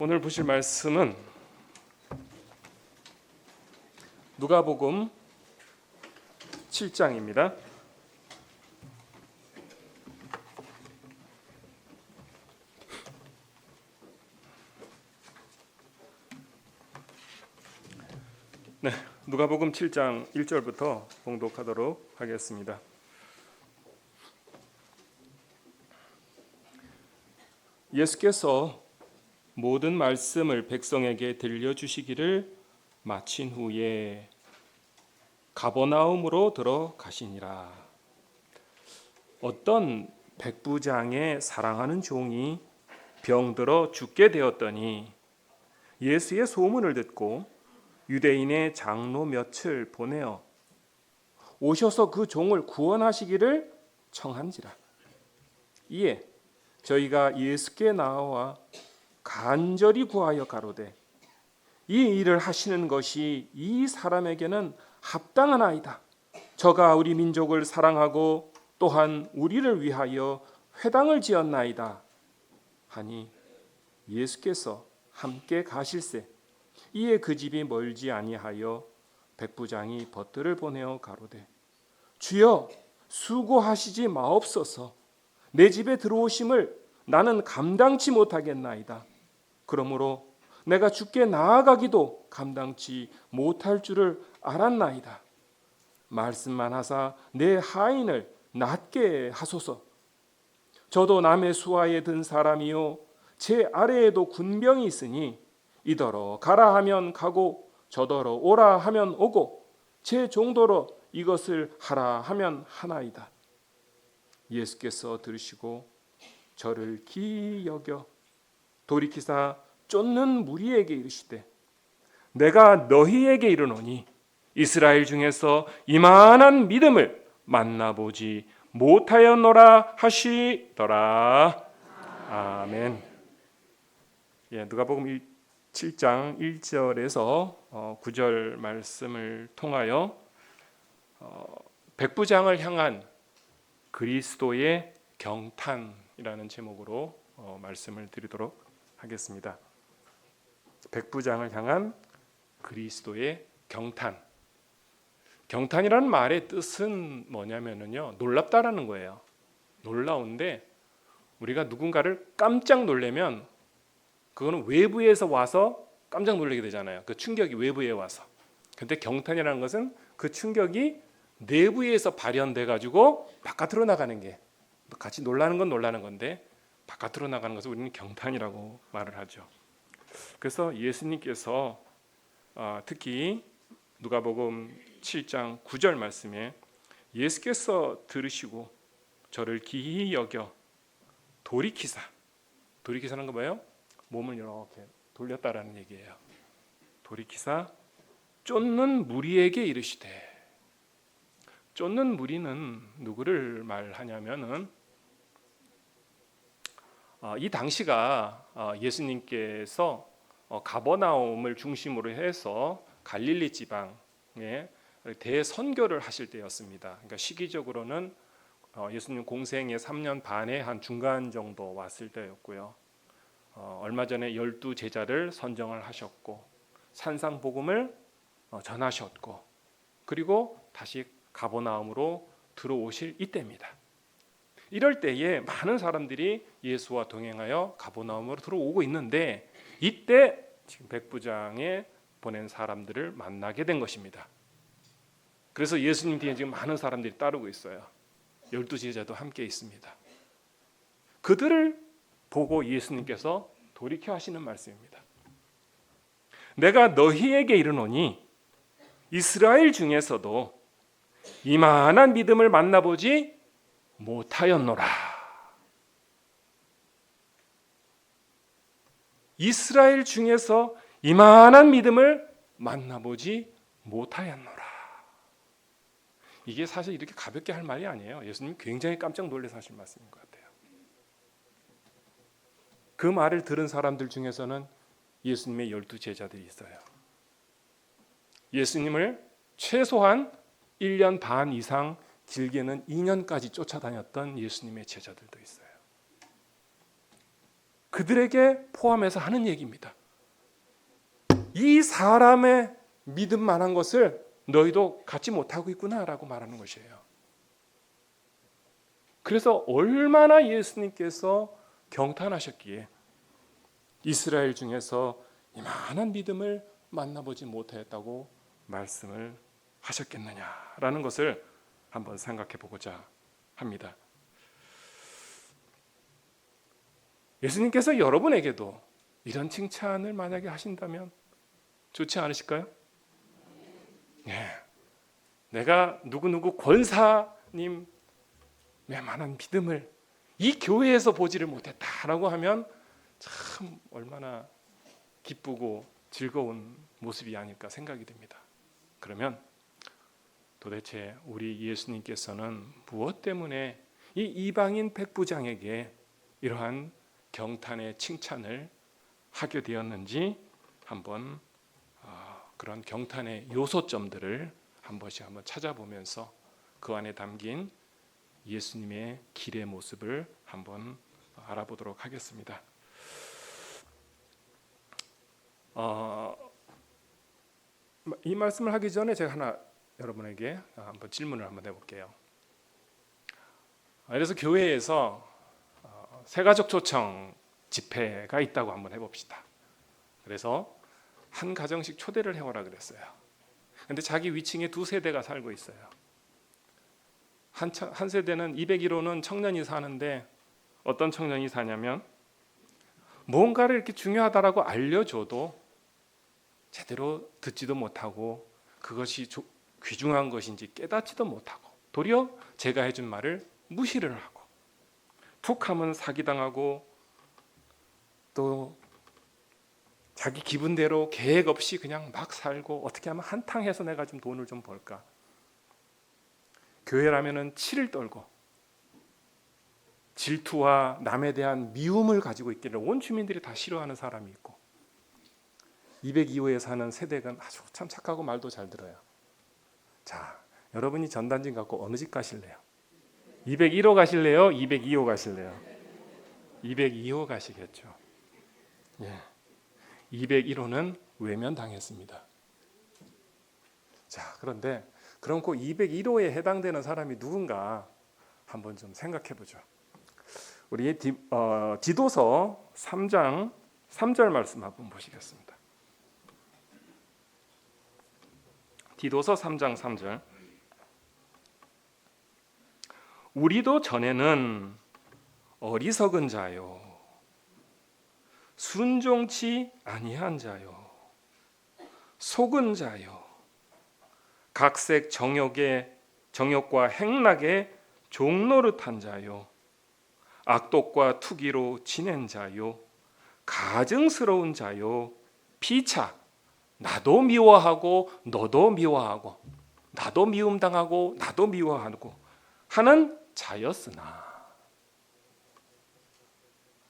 오늘 보실 말씀은 누가복음 7장입니다. 네, 누가복음 7장 1절부터 봉독하도록 하겠습니다. 예수께서 모든 말씀을 백성에게 들려주시기를 마친 후에 가버나움으로 들어가시니라. 어떤 백부장의 사랑하는 종이 병들어 죽게 되었더니 예수의 소문을 듣고 유대인의 장로 몇을 보내어 오셔서 그 종을 구원하시기를 청한지라. 이에 저희가 예수께 나와 간절히 구하여 가로되 이 일을 하시는 것이 이 사람에게는 합당하나이다. 저가 우리 민족을 사랑하고 또한 우리를 위하여 회당을 지었나이다 하니 예수께서 함께 가실새 이에 그 집이 멀지 아니하여 백부장이 벗들을 보내어 가로되 주여 수고하시지 마옵소서. 내 집에 들어오심을 나는 감당치 못하겠나이다. 그러므로 내가 주께 나아가기도 감당치 못할 줄을 알았나이다. 말씀만 하사 내 하인을 낫게 하소서. 저도 남의 수하에 든 사람이요 제 아래에도 군병이 있으니 이더러 가라 하면 가고 저더러 오라 하면 오고 제 정도로 이것을 하라 하면 하나이다. 예수께서 들으시고 저를 기이 여겨 돌이키사 쫓는 무리에게 이르시되 내가 너희에게 이르노니 이스라엘 중에서 이만한 믿음을 만나보지 못하였노라 하시더라. 아멘. 누가복음 7장 1절에서 9절 말씀을 통하여 백부장을 향한 그리스도의 경탄이라는 제목으로 말씀을 드리도록 하겠습니다. 백부장을 향한 그리스도의 경탄. 경탄이라는 말의 뜻은 뭐냐면요, 놀랍다라는 거예요. 놀라운데 우리가 누군가를 깜짝 놀래면 그거는 외부에서 와서 깜짝 놀라게 되잖아요. 그 충격이 외부에 와서. 근데 경탄이라는 것은 그 충격이 내부에서 발현돼 가지고 바깥으로 나가는 게, 같이 놀라는 건 놀라는 건데 바깥으로 나가는 것을 우리는 경탄이라고 말을 하죠. 그래서 예수님께서 특히 누가복음 7장 9절 말씀에 예수께서 들으시고 저를 기이 여겨 돌이키사는 거 뭐예요? 몸을 이렇게 돌렸다라는 얘기예요. 돌이키사 쫓는 무리에게 이르시되, 쫓는 무리는 누구를 말하냐면은 이 당시가 예수님께서 가버나움을 중심으로 해서 갈릴리 지방에 대선교를 하실 때였습니다. 그러니까 시기적으로는 예수님 공생의 3년 반에 한 중간 정도 왔을 때였고요. 얼마 전에 12 제자를 선정을 하셨고 산상 복음을 전하셨고 그리고 다시 가버나움으로 들어오실 이때입니다. 이럴 때에 많은 사람들이 예수와 동행하여 가버나움으로 들어오고 있는데 이때 지금 백부장에 보낸 사람들을 만나게 된 것입니다. 그래서 예수님 뒤에 지금 많은 사람들이 따르고 있어요. 12 제자도 함께 있습니다. 그들을 보고 예수님께서 돌이켜 하시는 말씀입니다. 내가 너희에게 이르노니 이스라엘 중에서도 이만한 믿음을 만나보지 못하였노라. 이스라엘 중에서 이만한 믿음을 만나보지 못하였노라. 이게 사실 이렇게 가볍게 할 말이 아니에요. 예수님 굉장히 깜짝 놀라서 하신 말씀인 것 같아요. 그 말을 들은 사람들 중에서는 예수님의 12 제자들이 있어요. 예수님을 최소한 1년 반 이상, 길게는 2년까지 쫓아다녔던 예수님의 제자들도 있어요. 그들에게 포함해서 하는 얘기입니다. 이 사람의 믿음만한 것을 너희도 갖지 못하고 있구나라고 말하는 것이에요. 그래서 얼마나 예수님께서 경탄하셨기에 이스라엘 중에서 이만한 믿음을 만나보지 못하였다고 말씀을 하셨겠느냐라는 것을 한번 생각해 보고자 합니다. 예수님께서 여러분에게도 이런 칭찬을 만약에 하신다면 좋지 않으실까요? 네. 내가 누구누구 권사님 웬만한 믿음을 이 교회에서 보지를 못했다라고 하면 참 얼마나 기쁘고 즐거운 모습이 아닐까 생각이 됩니다. 그러면 도대체 우리 예수님께서는 무엇 때문에 이 이방인 백부장에게 이러한 경탄의 칭찬을 하게 되었는지 한번 그런 경탄의 요소점들을 한 번씩 한번 찾아보면서 그 안에 담긴 예수님의 길의 모습을 한번 알아보도록 하겠습니다. 이 말씀을 하기 전에 제가 하나 여러분에게 한번 질문을 한번 해볼게요. 그래서 교회에서 새가족 초청 집회가 있다고 한번 해봅시다. 그래서 한 가정씩 초대를 해오라 그랬어요. 근데 자기 위층에 두 세대가 살고 있어요. 한 세대는 201호는 청년이 사는데 어떤 청년이 사냐면 뭔가를 이렇게 중요하다라고 알려줘도 제대로 듣지도 못하고 그것이 귀중한 것인지 깨닫지도 못하고 도리어 제가 해준 말을 무시를 하고 툭하면 사기당하고 또 자기 기분대로 계획 없이 그냥 막 살고 어떻게 하면 한탕해서 내가 좀 돈을 좀 벌까. 교회라면은 치를 떨고 질투와 남에 대한 미움을 가지고 있기를 온 주민들이 다 싫어하는 사람이 있고 202호에 사는 세대가 아주 참 착하고 말도 잘 들어요. 자, 여러분이 전단지 갖고 어느 집 가실래요? 201호 가실래요? 202호 가실래요? 202호 가시겠죠. 예. 201호는 외면당했습니다. 자, 그런데 그럼 그 201호에 해당되는 사람이 누군가 한번 좀 생각해 보죠. 우리 디도서 3장 3절 말씀 한번 보시겠습니다. 디도서 3장 3절. 우리도 전에는 어리석은 자요 순종치 아니한 자요 속은 자요 각색 정욕과 행락에 종노릇한 자요 악독과 투기로 지낸 자요 가증스러운 자요 피차 나도 미워하고 너도 미워하고 나도 미움당하고 나도 미워하고 하는 자였으나.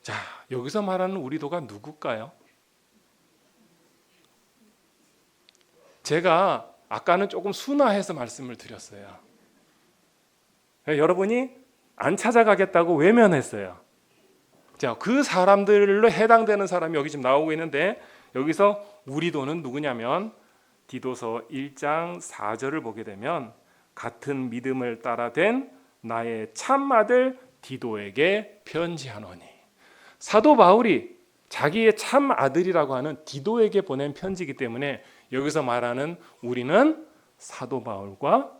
자, 여기서 말하는 우리도가 누굴까요? 제가 아까는 조금 순화해서 말씀을 드렸어요. 여러분이 안 찾아가겠다고 외면했어요. 자, 그 사람들로 해당되는 사람이 여기 지금 나오고 있는데 여기서 우리도는 누구냐면 디도서 1장 4절을 보게 되면 같은 믿음을 따라 된 나의 참 아들 디도에게 편지하노니. 사도 바울이 자기의 참 아들이라고 하는 디도에게 보낸 편지이기 때문에 여기서 말하는 우리는 사도 바울과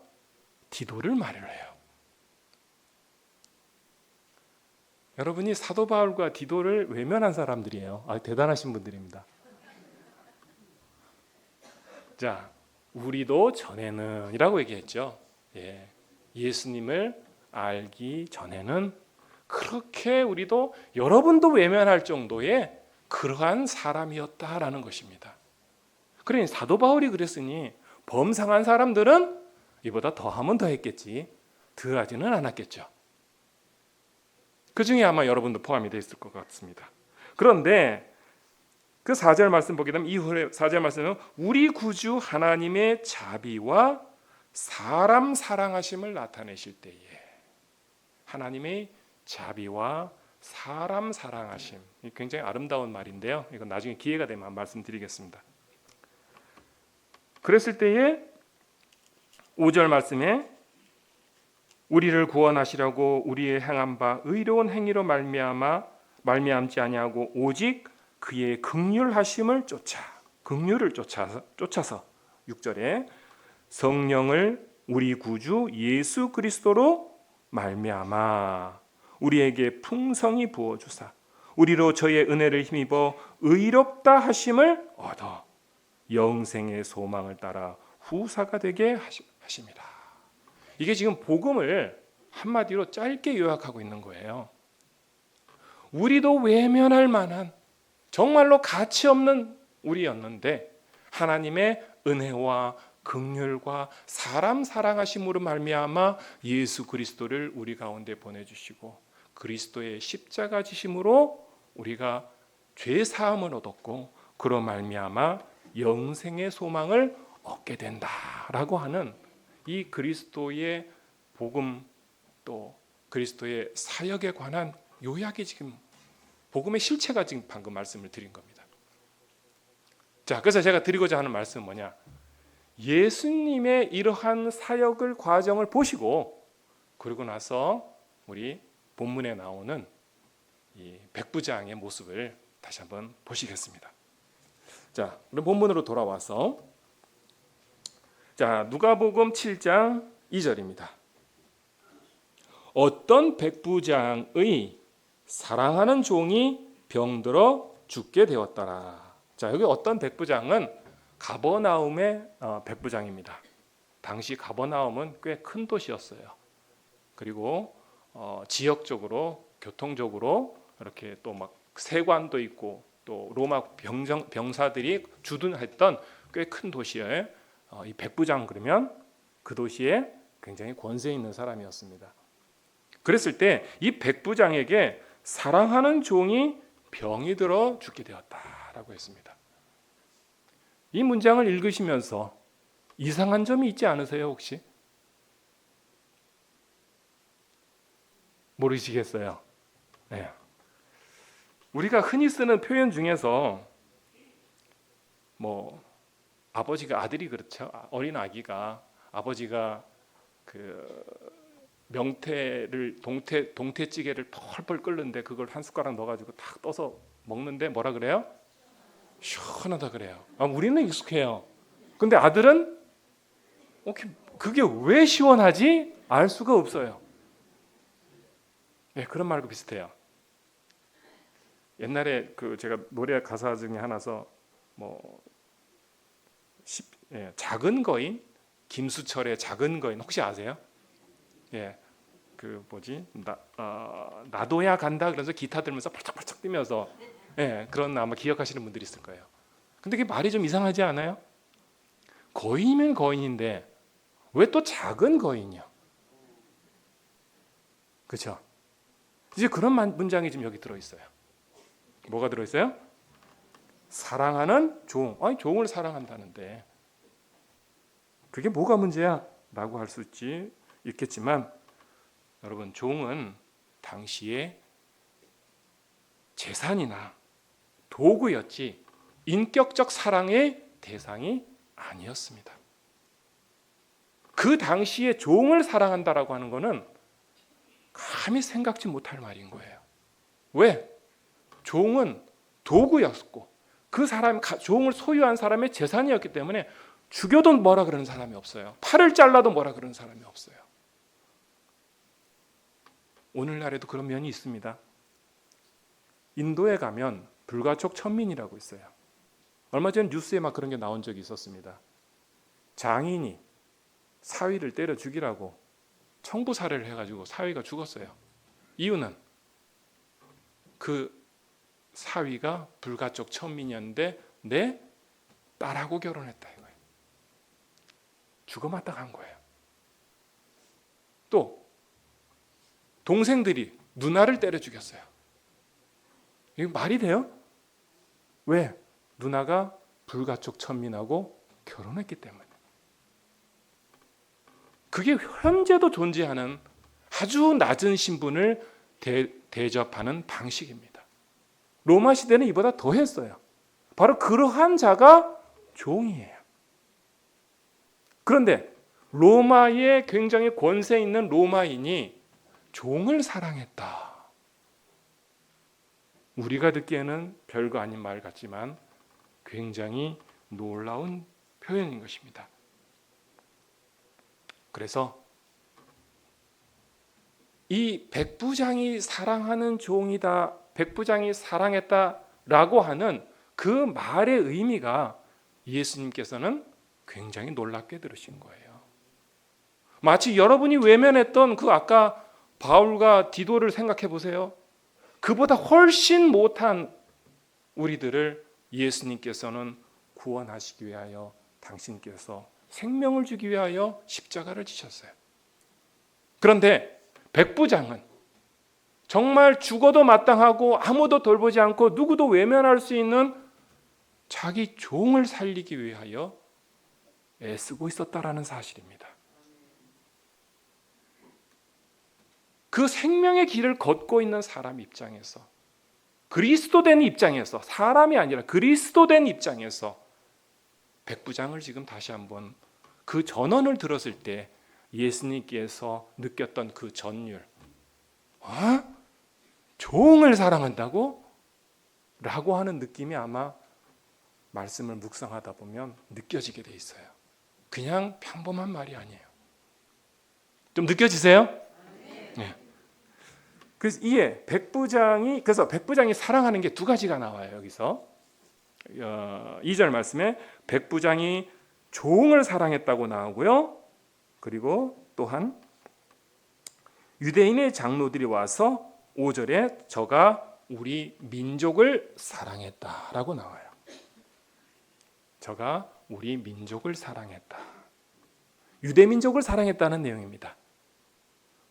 디도를 말을 해요. 여러분이 사도 바울과 디도를 외면한 사람들이에요. 대단하신 분들입니다. 자, 우리도 전에는 이라고 얘기했죠. 예수님을 알기 전에는 그렇게 우리도 여러분도 외면할 정도의 그러한 사람이었다라는 것입니다. 그러니 사도 바울이 그랬으니 범상한 사람들은 이보다 더하면 더했겠지 덜하지는 않았겠죠. 그 중에 아마 여러분도 포함이 되어 있을 것 같습니다. 그런데 그 4절 말씀 보게 되면 이후에 4절 말씀은 우리 구주 하나님의 자비와 사람 사랑하심을 나타내실 때에 하나님의 자비와 사람 사랑하심. 굉장히 아름다운 말인데요. 이건 나중에 기회가 되면 말씀드리겠습니다. 그랬을 때에 5절 말씀에 우리를 구원하시려고 우리의 행한 바 의로운 행위로 말미암지 아니하고 오직 그의 긍휼하심을 긍휼을 쫓아서 6절에 성령을 우리 구주 예수 그리스도로 말미암아 우리에게 풍성히 부어 주사 우리로 저의 은혜를 힘입어 의롭다 하심을 얻어 영생의 소망을 따라 후사가 되게 하심이라. 이게 지금 복음을 한마디로 짧게 요약하고 있는 거예요. 우리도 외면할 만한 정말로 가치 없는 우리였는데 하나님의 은혜와 긍휼과 사람 사랑하심으로 말미암아 예수 그리스도를 우리 가운데 보내주시고 그리스도의 십자가 지심으로 우리가 죄 사함을 얻었고 그로 말미암아 영생의 소망을 얻게 된다라고 하는 이 그리스도의 복음 또 그리스도의 사역에 관한 요약이 지금 복음의 실체가 지금 방금 말씀을 드린 겁니다. 자, 그래서 제가 드리고자 하는 말씀은 뭐냐? 예수님의 이러한 사역을 과정을 보시고 그러고 나서 우리 본문에 나오는 이 백부장의 모습을 다시 한번 보시겠습니다. 자, 그럼 본문으로 돌아와서 자, 누가복음 7장 2절입니다. 어떤 백부장의 사랑하는 종이 병들어 죽게 되었더라. 자, 여기 어떤 백부장은 가버나움의 백부장입니다. 당시 가버나움은 꽤 큰 도시였어요. 그리고 지역적으로 교통적으로 이렇게 또 막 세관도 있고 또 로마 병사들이 주둔했던 꽤 큰 도시에 이 백부장 그러면 그 도시에 굉장히 권세 있는 사람이었습니다. 그랬을 때 이 백부장에게 사랑하는 종이 병이 들어 죽게 되었다라고 했습니다. 이 문장을 읽으시면서 이상한 점이 있지 않으세요 혹시? 모르시겠어요? 네. 우리가 흔히 쓰는 표현 중에서 뭐 아버지가 아들이 그렇죠. 어린 아기가 아버지가 그 명태를 동태찌개를 펄펄 끓는데 그걸 한 숟가락 넣어가지고 탁 떠서 먹는데 뭐라 그래요? 시원하다 그래요. 우리는 익숙해요. 근데 아들은 그게 왜 시원하지? 알 수가 없어요. 네, 그런 말과 비슷해요. 옛날에 그 제가 노래 가사 중에 하나서 작은 거인 김수철의 작은 거인 혹시 아세요? 예, 그 뭐지 나도야 간다 그러면서 기타 들면서 팔짝팔짝 뛰면서 그런 아마 기억하시는 분들이 있을 거예요. 근데 그게 말이 좀 이상하지 않아요? 거인이면 거인인데 왜 또 작은 거인이요? 그렇죠? 이제 그런 문장이 지금 여기 들어 있어요. 뭐가 들어 있어요? 사랑하는 종. 아니 종을 사랑한다는데 그게 뭐가 문제야? 라고 할 수 있겠지만 여러분 종은 당시에 재산이나 도구였지 인격적 사랑의 대상이 아니었습니다. 그 당시에 종을 사랑한다라고 하는 것은 감히 생각지 못할 말인 거예요. 왜? 종은 도구였고 그 사람 종을 소유한 사람의 재산이었기 때문에 죽여도 뭐라 그러는 사람이 없어요. 팔을 잘라도 뭐라 그러는 사람이 없어요. 오늘날에도 그런 면이 있습니다. 인도에 가면 불가촉 천민이라고 있어요. 얼마 전 뉴스에 막 그런 게 나온 적이 있었습니다. 장인이 사위를 때려 죽이라고 청부 살해를 해가지고 사위가 죽었어요. 이유는 그 사위가 불가촉 천민이었는데 내 딸하고 결혼했다 이거예요. 죽어마땅한 거예요. 또 동생들이 누나를 때려 죽였어요. 이게 말이 돼요? 왜? 누나가 불가촉 천민하고 결혼했기 때문에. 그게 현재도 존재하는 아주 낮은 신분을 대접하는 방식입니다. 로마 시대는 이보다 더 했어요. 바로 그러한 자가 종이에요. 그런데 로마의 굉장히 권세 있는 로마인이 종을 사랑했다. 우리가 듣기에는 별거 아닌 말 같지만 굉장히 놀라운 표현인 것입니다. 그래서 이 백부장이 사랑하는 종이다, 백부장이 사랑했다라고 하는 그 말의 의미가 예수님께서는 굉장히 놀랍게 들으신 거예요. 마치 여러분이 외면했던 그 아까 바울과 디도를 생각해 보세요. 그보다 훨씬 못한 우리들을 예수님께서는 구원하시기 위하여 당신께서 생명을 주기 위하여 십자가를 지셨어요. 그런데 백부장은 정말 죽어도 마땅하고 아무도 돌보지 않고 누구도 외면할 수 있는 자기 종을 살리기 위하여 애쓰고 있었다라는 사실입니다. 그 생명의 길을 걷고 있는 사람 입장에서, 그리스도 된 입장에서, 사람이 아니라 그리스도 된 입장에서 백부장을 지금 다시 한번 그 전언을 들었을 때 예수님께서 느꼈던 그 전율, 종을 사랑한다고? 라고 하는 느낌이 아마 말씀을 묵상하다 보면 느껴지게 돼 있어요. 그냥 평범한 말이 아니에요. 좀 느껴지세요? 네. 그래서 그래서 백부장이 사랑하는 게 두 가지가 나와요. 여기서 2절 말씀에 백부장이 종을 사랑했다고 나오고요. 그리고 또한 유대인의 장로들이 와서 5절에 저가 우리 민족을 사랑했다라고 나와요. 저가 우리 민족을 사랑했다. 유대 민족을 사랑했다는 내용입니다.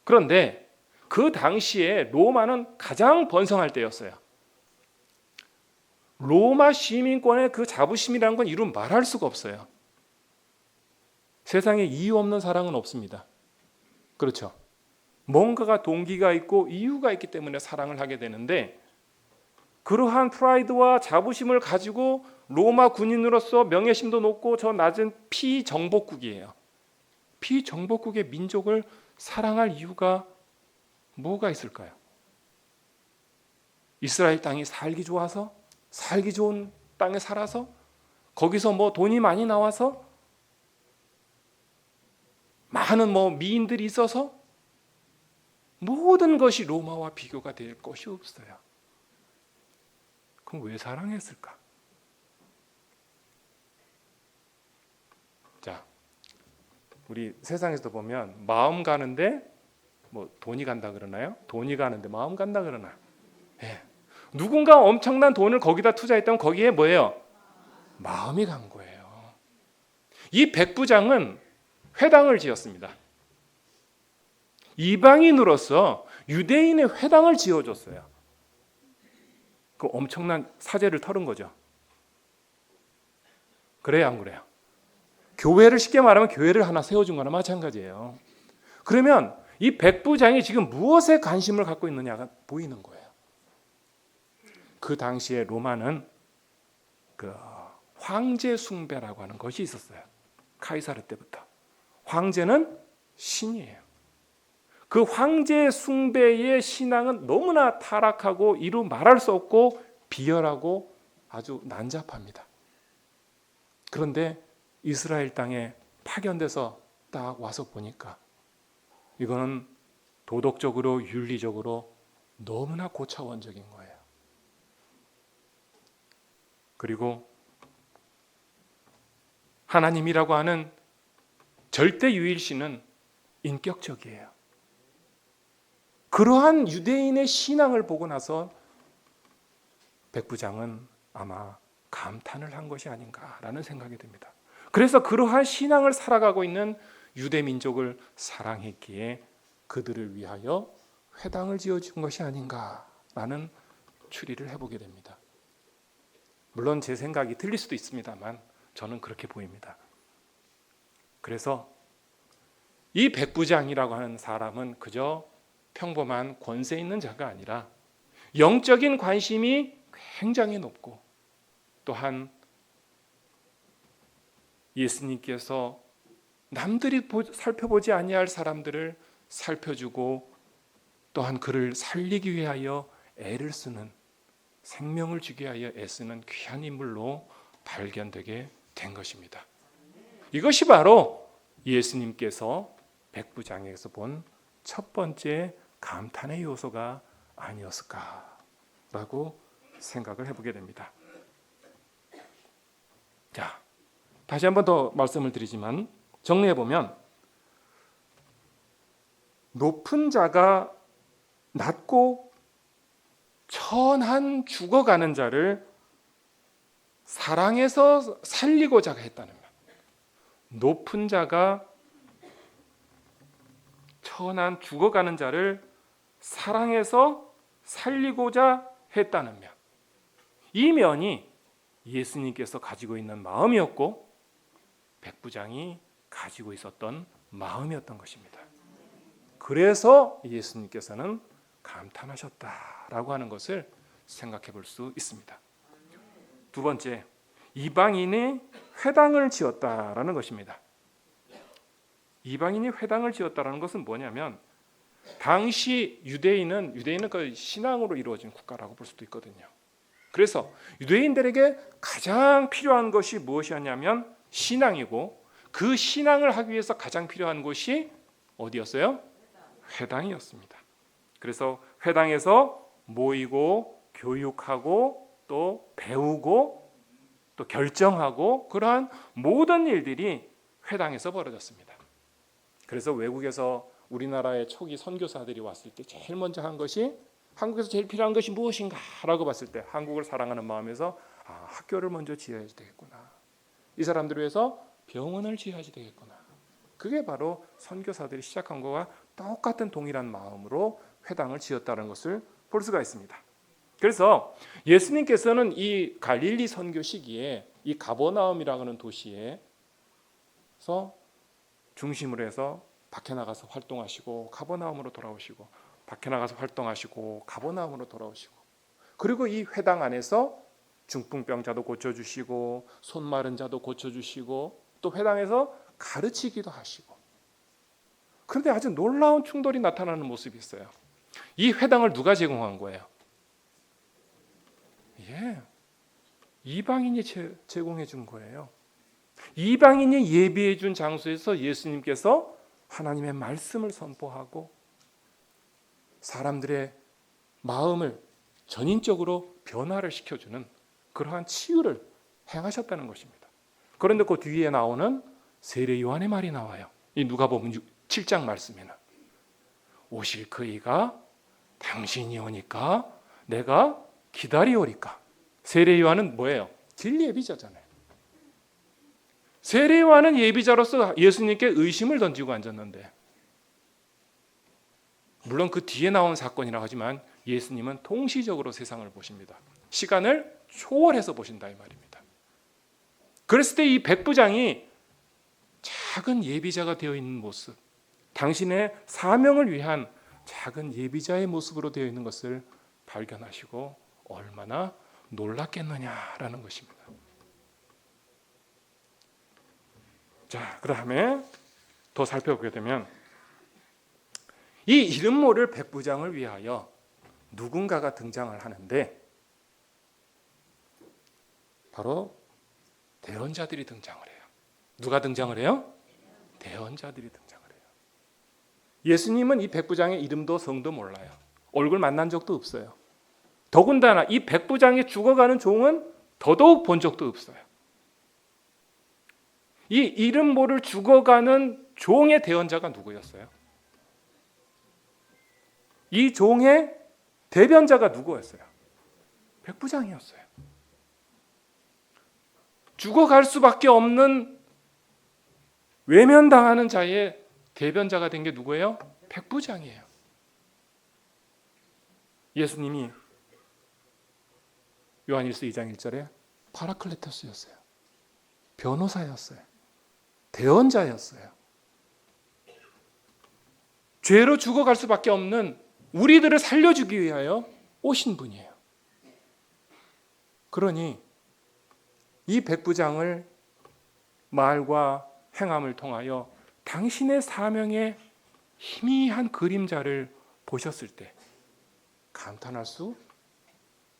그런데 그 당시에 로마는 가장 번성할 때였어요. 로마 시민권의 그 자부심이라는 건 이루 말할 수가 없어요. 세상에 이유 없는 사랑은 없습니다. 그렇죠? 뭔가가 동기가 있고 이유가 있기 때문에 사랑을 하게 되는데, 그러한 프라이드와 자부심을 가지고 로마 군인으로서 명예심도 높고 저 낮은 피정복국이에요. 피정복국의 민족을 사랑할 이유가 뭐가 있을까요? 이스라엘 땅이 살기 좋아서? 살기 좋은 땅에 살아서? 거기서 뭐 돈이 많이 나와서? 많은 미인들이 있어서? 모든 것이 로마와 비교가 될 것이 없어요. 그럼 왜 사랑했을까? 자, 우리 세상에서도 보면 마음 가는데 돈이 간다 그러나요? 돈이 가는데 마음 간다 그러나? 네. 누군가 엄청난 돈을 거기다 투자했다면 거기에 뭐예요? 마음이 간 거예요. 이 백부장은 회당을 지었습니다. 이방인으로서 유대인의 회당을 지어줬어요. 그 엄청난 사재를 털은 거죠. 그래요, 안 그래요? 교회를 쉽게 말하면 교회를 하나 세워준 거나 마찬가지예요. 그러면 이 백부장이 지금 무엇에 관심을 갖고 있느냐가 보이는 거예요. 그 당시에 로마는 그 황제 숭배라고 하는 것이 있었어요. 카이사르 때부터. 황제는 신이에요. 그 황제 숭배의 신앙은 너무나 타락하고 이루 말할 수 없고 비열하고 아주 난잡합니다. 그런데 이스라엘 땅에 파견돼서 딱 와서 보니까 이거는 도덕적으로 윤리적으로 너무나 고차원적인 거예요. 그리고 하나님이라고 하는 절대 유일신은 인격적이에요. 그러한 유대인의 신앙을 보고 나서 백부장은 아마 감탄을 한 것이 아닌가라는 생각이 듭니다. 그래서 그러한 신앙을 살아가고 있는 유대 민족을 사랑했기에 그들을 위하여 회당을 지어준 것이 아닌가라는 추리를 해보게 됩니다. 물론 제 생각이 틀릴 수도 있습니다만 저는 그렇게 보입니다. 그래서 이 백부장이라고 하는 사람은 그저 평범한 권세 있는 자가 아니라 영적인 관심이 굉장히 높고, 또한 예수님께서 남들이 살펴보지 아니할 사람들을 살펴주고, 또한 그를 살리기 위하여 애를 쓰는, 생명을 주기 위하여 애쓰는 귀한 인물로 발견되게 된 것입니다. 이것이 바로 예수님께서 백부장에서 본 첫 번째 감탄의 요소가 아니었을까라고 생각을 해보게 됩니다. 자, 다시 한 번 더 말씀을 드리지만 정리해 보면, 높은 자가 낮고 천한 죽어가는 자를 사랑해서 살리고자 했다는 말. 높은 자가 천한 죽어가는 자를 사랑해서 살리고자 했다는 면. 이 면이 예수님께서 가지고 있는 마음이었고, 백부장이 가지고 있었던 마음이었던 것입니다. 그래서 예수님께서는 감탄하셨다라고 하는 것을 생각해 볼 수 있습니다. 두 번째, 이방인이 회당을 지었다라는 것입니다. 이방인이 회당을 지었다라는 것은 뭐냐면, 당시 유대인은 그 신앙으로 이루어진 국가라고 볼 수도 있거든요. 그래서 유대인들에게 가장 필요한 것이 무엇이었냐면 신앙이고, 그 신앙을 하기 위해서 가장 필요한 곳이 어디였어요? 회당이었습니다. 그래서 회당에서 모이고 교육하고 또 배우고 또 결정하고, 그러한 모든 일들이 회당에서 벌어졌습니다. 그래서 외국에서 우리나라의 초기 선교사들이 왔을 때 제일 먼저 한 것이, 한국에서 제일 필요한 것이 무엇인가 라고 봤을 때, 한국을 사랑하는 마음에서 학교를 먼저 지어야지 되겠구나, 이 사람들을 위해서 병원을 지어야지 되겠구나, 그게 바로 선교사들이 시작한 것과 똑같은 동일한 마음으로 회당을 지었다는 것을 볼 수가 있습니다. 그래서 예수님께서는 이 갈릴리 선교 시기에 이 가버나움이라고 하는 도시에서 중심으로 해서 밖에 나가서 활동하시고, 가버나움으로 돌아오시고, 밖에 나가서 활동하시고 가버나움으로 돌아오시고, 그리고 이 회당 안에서 중풍병자도 고쳐주시고 손 마른 자도 고쳐주시고, 또 회당에서 가르치기도 하시고. 그런데 아주 놀라운 충돌이 나타나는 모습이 있어요. 이 회당을 누가 제공한 거예요? 이방인이 제공해 준 거예요. 이방인이 예비해 준 장소에서 예수님께서 하나님의 말씀을 선포하고 사람들의 마음을 전인적으로 변화를 시켜주는 그러한 치유를 행하셨다는 것입니다. 그런데 그 뒤에 나오는 세례 요한의 말이 나와요. 이 누가복음 7장 말씀에는 오실 그이가 당신이 오니까 내가 기다리오리까. 세례 요한은 뭐예요? 길 예비자잖아요. 세례 요한은 예비자로서 예수님께 의심을 던지고 앉았는데, 물론 그 뒤에 나온 사건이라고 하지만 예수님은 통시적으로 세상을 보십니다. 시간을 초월해서 보신다 이 말입니다. 그랬을 때 이 백부장이 작은 예비자가 되어 있는 모습, 당신의 사명을 위한 작은 예비자의 모습으로 되어 있는 것을 발견하시고 얼마나 놀랐겠느냐라는 것입니다. 자, 그 다음에 더 살펴보게 되면 이 이름 모를 백부장을 위하여 누군가가 등장을 하는데, 바로 대언자들이 등장을 해요. 누가 등장을 해요? 대언자들이 등장을 해요. 예수님은 이 백부장의 이름도 성도 몰라요. 얼굴 만난 적도 없어요. 더군다나 이 백부장이 죽어가는 종은 더더욱 본 적도 없어요. 이 이름 모를 죽어가는 종의 대언자가 누구였어요? 이 종의 대변자가 누구였어요? 백부장이었어요. 죽어갈 수밖에 없는 외면당하는 자의 대변자가 된 게 누구예요? 백부장이에요. 예수님이 요한일서 2장 1절에 파라클레토스였어요. 변호사였어요. 대언자였어요. 죄로 죽어갈 수밖에 없는 우리들을 살려주기 위하여 오신 분이에요. 그러니 이 백부장을 말과 행함을 통하여 당신의 사명의 희미한 그림자를 보셨을 때 감탄할 수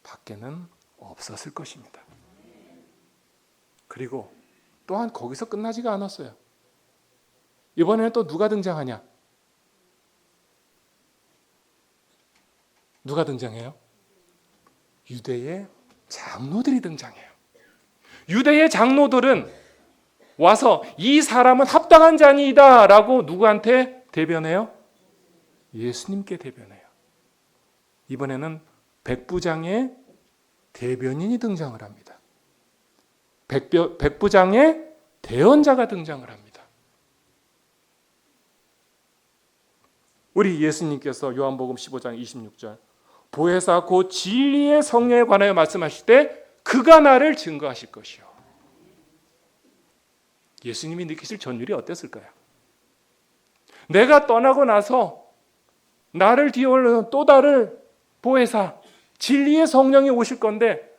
밖에는 없었을 것입니다. 그리고 또한 거기서 끝나지가 않았어요. 이번에는 또 누가 등장하냐? 누가 등장해요? 유대의 장로들이 등장해요. 유대의 장로들은 와서 이 사람은 합당한 자니이다 라고 누구한테 대변해요? 예수님께 대변해요. 이번에는 백부장의 대변인이 등장을 합니다. 백부장의 대언자가 등장을 합니다. 우리 예수님께서 요한복음 15장 26절 보혜사 곧 진리의 성령에 관하여 말씀하실 때 그가 나를 증거하실 것이요. 예수님이 느끼실 전율이 어땠을까요? 내가 떠나고 나서 나를 뒤이어오는 또 다른 보혜사 진리의 성령이 오실 건데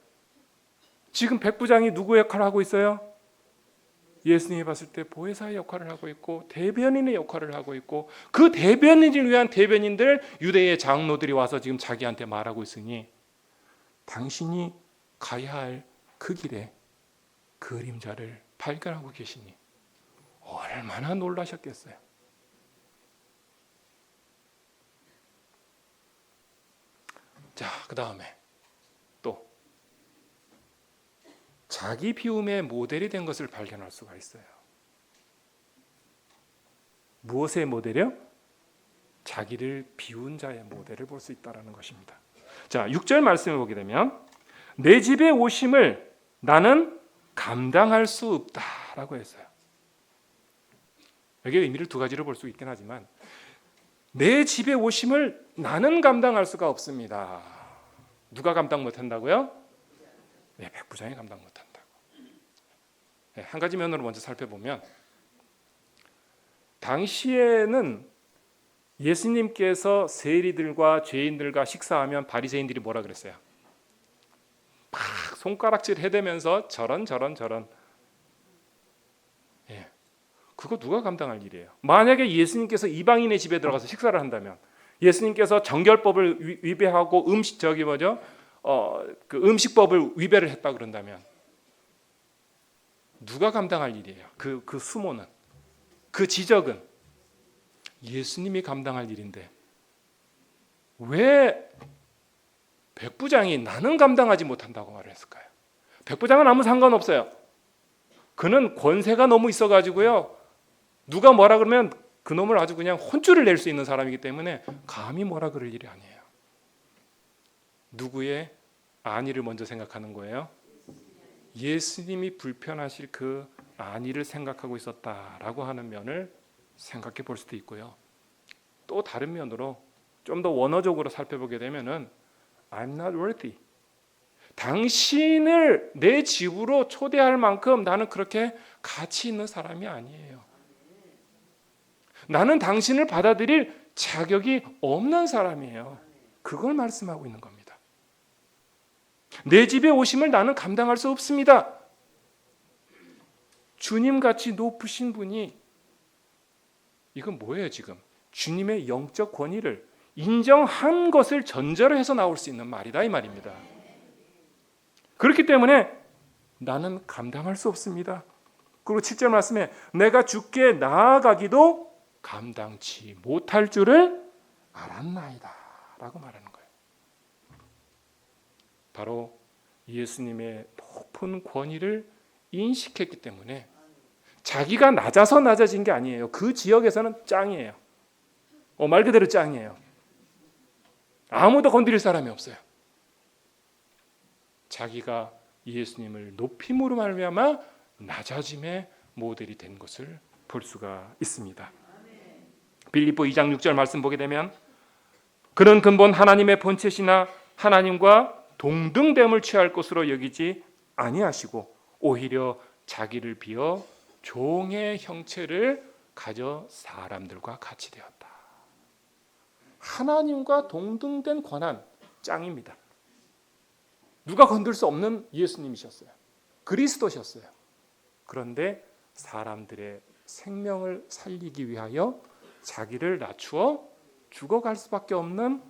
지금 백부장이 누구 역할을 하고 있어요? 예수님이 봤을 때 보혜사의 역할을 하고 있고 대변인의 역할을 하고 있고 그 대변인을 위한 대변인들 유대의 장로들이 와서 지금 자기한테 말하고 있으니 당신이 가야 할 그 길에 그림자를 발견하고 계시니 얼마나 놀라셨겠어요. 자, 그 다음에 또 자기 비움의 모델이 된 것을 발견할 수가 있어요. 무엇의 모델이요? 자기를 비운 자의 모델을 볼 수 있다는 것입니다. 자, 6절 말씀을 보게 되면 내 집에 오심을 나는 감당할 수 없다라고 했어요. 여기 의미를 두 가지로 볼 수 있긴 하지만 내 집에 오심을 나는 감당할 수가 없습니다. 누가 감당 못한다고요? 네, 백부장이 감당 못한다고. 네, 한 가지 면으로 먼저 살펴보면 당시에는 예수님께서 세리들과 죄인들과 식사하면 바리새인들이 뭐라 그랬어요? 막 손가락질 해대면서 저런. 예, 그거 누가 감당할 일이에요? 만약에 예수님께서 이방인의 집에 들어가서 식사를 한다면 예수님께서 정결법을 위배하고 그 음식법을 위배를 했다 그런다면 누가 감당할 일이에요? 그 수모는, 그 지적은 예수님이 감당할 일인데 왜 백부장이 나는 감당하지 못한다고 말을 했을까요? 백부장은 아무 상관없어요. 그는 권세가 너무 있어가지고요. 누가 뭐라 그러면 그놈을 아주 그냥 혼쭐을 낼 수 있는 사람이기 때문에 감히 뭐라 그럴 일이 아니에요. 누구의 안위를 먼저 생각하는 거예요? 예수님이 불편하실 그 안위를 생각하고 있었다라고 하는 면을 생각해 볼 수도 있고요. 또 다른 면으로 좀 더 원어적으로 살펴보게 되면은 I'm not worthy. 당신을 내 집으로 초대할 만큼 나는 그렇게 가치 있는 사람이 아니에요. 나는 당신을 받아들일 자격이 없는 사람이에요. 그걸 말씀하고 있는 겁니다. 내 집에 오심을 나는 감당할 수 없습니다. 주님같이 높으신 분이 이건 뭐예요 지금? 주님의 영적 권위를 인정한 것을 전제로 해서 나올 수 있는 말이다 이 말입니다. 그렇기 때문에 나는 감당할 수 없습니다. 그리고 7절 말씀에 내가 주께 나아가기도 감당치 못할 줄을 알았나이다 라고 말하는 거예요. 바로 예수님의 높은 권위를 인식했기 때문에 자기가 낮아서 낮아진 게 아니에요. 그 지역에서는 짱이에요. 말 그대로 짱이에요. 아무도 건드릴 사람이 없어요. 자기가 예수님을 높임으로 말미암아 낮아짐의 모델이 된 것을 볼 수가 있습니다. 빌립보 2장 6절 말씀 보게 되면 그는 근본 하나님의 본체시나 하나님과 동등됨을 취할 것으로 여기지 아니하시고 오히려 자기를 비어 종의 형체를 가져 사람들과 같이 되었다. 하나님과 동등된 권한, 짱입니다. 누가 건들 수 없는 예수님이셨어요. 그리스도셨어요. 그런데 사람들의 생명을 살리기 위하여 자기를 낮추어 죽어갈 수밖에 없는,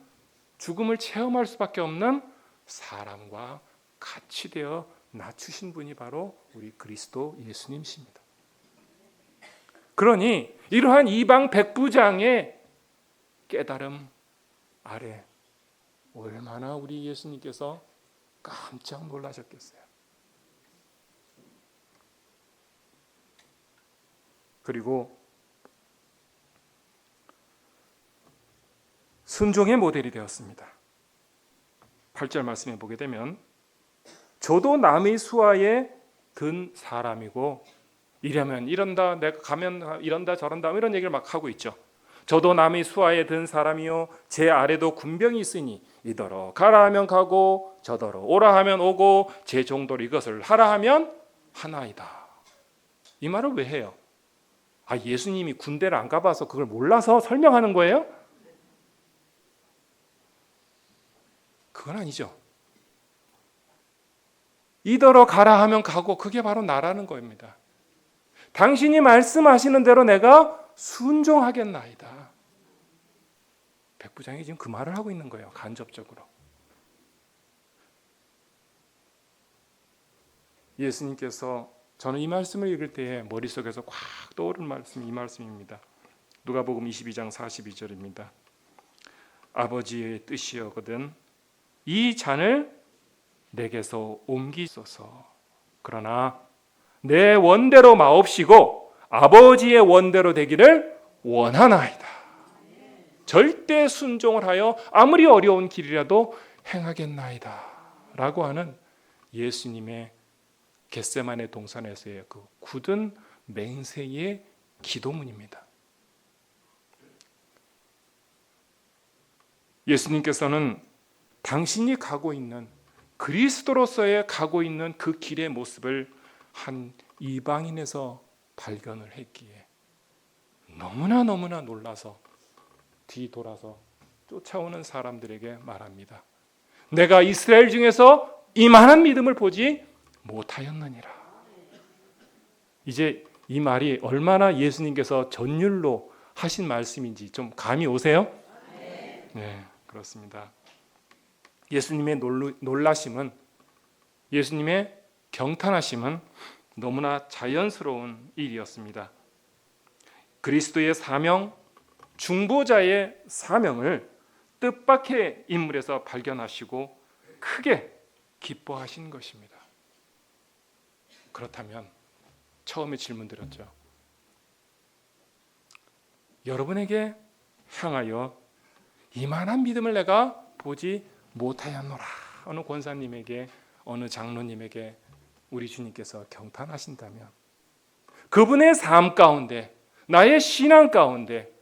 죽음을 체험할 수밖에 없는 사람과 같이 되어 낮추신 분이 바로 우리 그리스도 예수님이십니다. 그러니 이러한 이방 백부장의 깨달음 아래 얼마나 우리 예수님께서 깜짝 놀라셨겠어요. 그리고 순종의 모델이 되었습니다. 8절 말씀에 보게 되면 저도 남의 수하에 든 사람이고 이러면 이런다, 내가 가면 이런다 저런다 이런 얘기를 막 하고 있죠. 저도 남의 수하에 든 사람이요 제 아래도 군병이 있으니 이더러 가라 하면 가고 저더러 오라 하면 오고 제 종도로 이것을 하라 하면 하나이다. 이 말을 왜 해요? 예수님이 군대를 안 가봐서 그걸 몰라서 설명하는 거예요? 그건 아니죠. 이더러 가라 하면 가고 그게 바로 나라는 겁니다. 당신이 말씀하시는 대로 내가 순종하겠나이다. 백부장이 지금 그 말을 하고 있는 거예요. 간접적으로. 예수님께서 저는 이 말씀을 읽을 때에 머릿속에서 꽉 떠오른 말씀이 이 말씀입니다. 누가복음 22장 42절입니다. 아버지의 뜻이여거든 이 잔을 내게서 옮기소서. 그러나 내 원대로 마옵시고 아버지의 원대로 되기를 원하나이다. 절대 순종을 하여 아무리 어려운 길이라도 행하겠나이다 라고 하는 예수님의 겟세마네 동산에서의 그 굳은 맹세의 기도문입니다. 예수님께서는 당신이 가고 있는 그리스도로서의 가고 있는 그 길의 모습을 한 이방인에서 발견을 했기에 너무나 놀라서 뒤돌아서 쫓아오는 사람들에게 말합니다. 내가 이스라엘 중에서 이만한 믿음을 보지 못하였느니라. 이제 이 말이 얼마나 예수님께서 전율로 하신 말씀인지 좀 감이 오세요? 네, 그렇습니다. 예수님의 놀라심은, 예수님의 경탄하심은 너무나 자연스러운 일이었습니다. 그리스도의 사명, 중보자의 사명을 뜻밖의 인물에서 발견하시고 크게 기뻐하신 것입니다. 그렇다면 처음에 질문 드렸죠. 여러분에게 향하여 이만한 믿음을 내가 보지 못하였노라. 어느 권사님에게, 어느 장로님에게 우리 주님께서 경탄하신다면 그분의 삶 가운데, 나의 신앙 가운데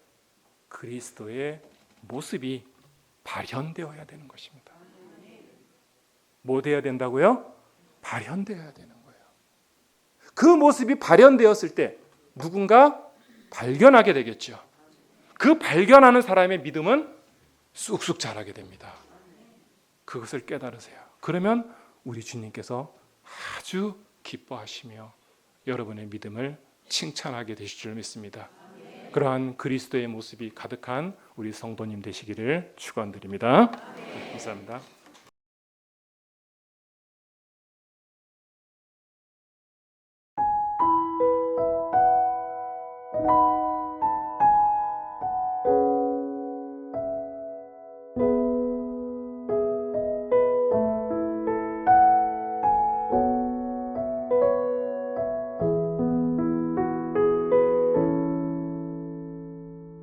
그리스도의 모습이 발현되어야 되는 것입니다. 뭐 되어야 된다고요? 발현되어야 되는 거예요. 그 모습이 발현되었을 때 누군가 발견하게 되겠죠. 그 발견하는 사람의 믿음은 쑥쑥 자라게 됩니다. 그것을 깨달으세요. 그러면 우리 주님께서 아주 기뻐하시며 여러분의 믿음을 칭찬하게 되실 줄 믿습니다. 그러한 그리스도의 모습이 가득한 우리 성도님 되시기를 축원드립니다. 감사합니다.